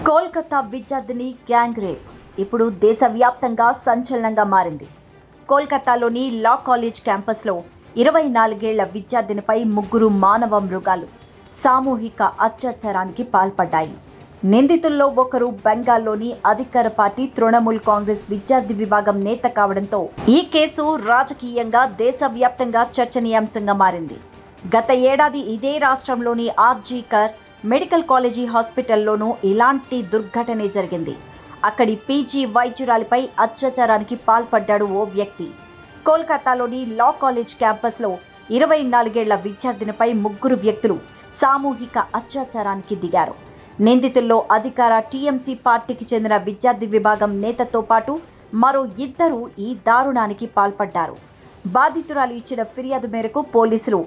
కోల్కతా విద్యార్థిని gang rape ఇప్పుడు దేశవ్యాప్తంగా సంచలనంగా మారింది. కోల్కతాలోని లా కాలేజ్ క్యాంపస్లో 24 ఏళ్ల విద్యార్థినిపై ముగ్గురు మానవ మృగాలు సామూహిక అత్యాచారానికి పాల్పడ్డాయి. నిందితుల్లో ఒకరు బెంగాల్లోని అధికార పార్టీ తృణమూల్ కాంగ్రెస్ విద్యార్థి విభాగం నేత కావడంతో ఈ కేసు రాజకీయంగా దేశవ్యాప్తంగా చర్చనీయాంశంగా మారింది. గత ఏడాది ఇదే రాష్ట్రంలోని ఆర్జీ కర్ మెడికల్ కాలేజీ హాస్పిటల్లోనూ ఇలాంటి దుర్ఘటనే జరిగింది. అక్కడి పీజీ వైద్యురాలిపై అత్యాచారానికి పాల్పడ్డాడు ఓ వ్యక్తి. కోల్కతాలోని లా కాలేజ్ క్యాంపస్లో 24 ఏళ్ల విద్యార్థినిపై ముగ్గురు వ్యక్తులు సామూహిక అత్యాచారానికి దిగారు. నిందితుల్లో అధికార టీఎంసీ పార్టీకి చెందిన విద్యార్థి విభాగం నేతతో పాటు మరో ఇద్దరు ఈ దారుణానికి పాల్పడ్డారు. బాధితురాలు ఇచ్చిన ఫిర్యాదు మేరకు పోలీసులు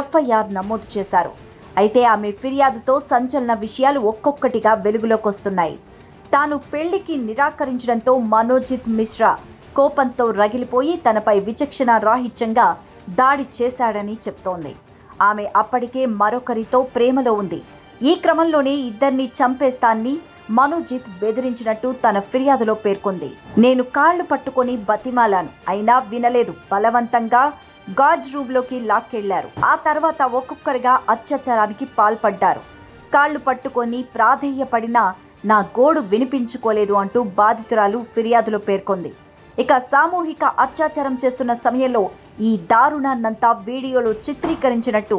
ఎఫ్ఐఆర్ నమోదు చేశారు. అయితే ఆమె ఫిర్యాదుతో సంచలన విషయాలు ఒక్కొక్కటిగా వెలుగులోకి వస్తున్నాయి. తాను పెళ్లికి నిరాకరించడంతో మనోజిత్ మిశ్రా కోపంతో రగిలిపోయి తనపై విచక్షణ రాహిత్యంగా దాడి చేశాడని చెప్తోంది. ఆమె అప్పటికే మరొకరితో ప్రేమలో ఉంది. ఈ క్రమంలోనే ఇద్దరిని చంపేస్తానని మనోజిత్ బెదిరించినట్టు తన ఫిర్యాదులో పేర్కొంది. నేను కాళ్లు పట్టుకొని బతిమాలాను, అయినా వినలేదు. బలవంతంగా గార్డ్ రూమ్లోకి లాక్కెళ్లారు. ఆ తర్వాత ఒక్కొక్కరిగా అత్యాచారానికి పాల్పడ్డారు. కాళ్లు పట్టుకొని ప్రాధేయపడినా నా గోడు వినిపించుకోలేదు అంటూ బాధితురాలు ఫిర్యాదులో పేర్కొంది. ఇక సామూహిక అత్యాచారం చేస్తున్న సమయంలో ఈ దారుణాన్నంతా వీడియోలో చిత్రీకరించినట్టు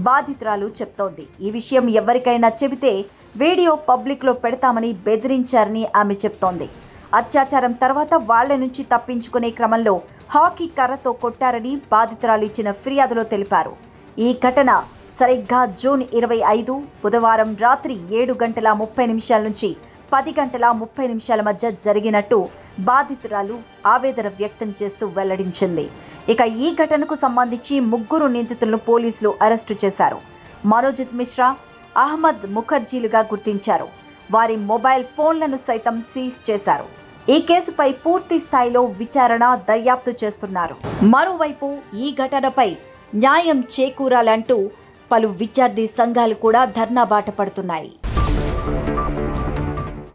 బాధితురాలు చెప్తోంది. ఈ విషయం ఎవరికైనా చెబితే వీడియో పబ్లిక్లో పెడతామని బెదిరించారని ఆమె చెప్తోంది. అత్యాచారం తర్వాత వాళ్ల నుంచి తప్పించుకునే క్రమంలో హాకీ కర్రతో కొట్టారని బాధితురాలు ఇచ్చిన ఫిర్యాదులో తెలిపారు. ఈ ఘటన సరిగ్గా జూన్ 25 బుధవారం రాత్రి 7:30 నుంచి 10:30 మధ్య జరిగినట్టు బాధితురాలు ఆవేదన వ్యక్తం చేస్తూ వెల్లడించింది. ఇక ఈ ఘటనకు సంబంధించి ముగ్గురు నిందితులను పోలీసులు అరెస్టు చేశారు. మనోజిత్ మిశ్రా, అహ్మద్ ముఖర్జీలుగా గుర్తించారు. వారి మొబైల్ ఫోన్లను సైతం సీజ్ చేశారు. ఈ కేసుపై పూర్తి స్థాయిలో విచారణ, దర్యాప్తు చేస్తున్నారు. మరోవైపు ఈ ఘటనపై న్యాయం చేకూరాలంటూ పలు విద్యార్థి సంఘాలు కూడా ధర్నా బాట పడుతున్నాయి.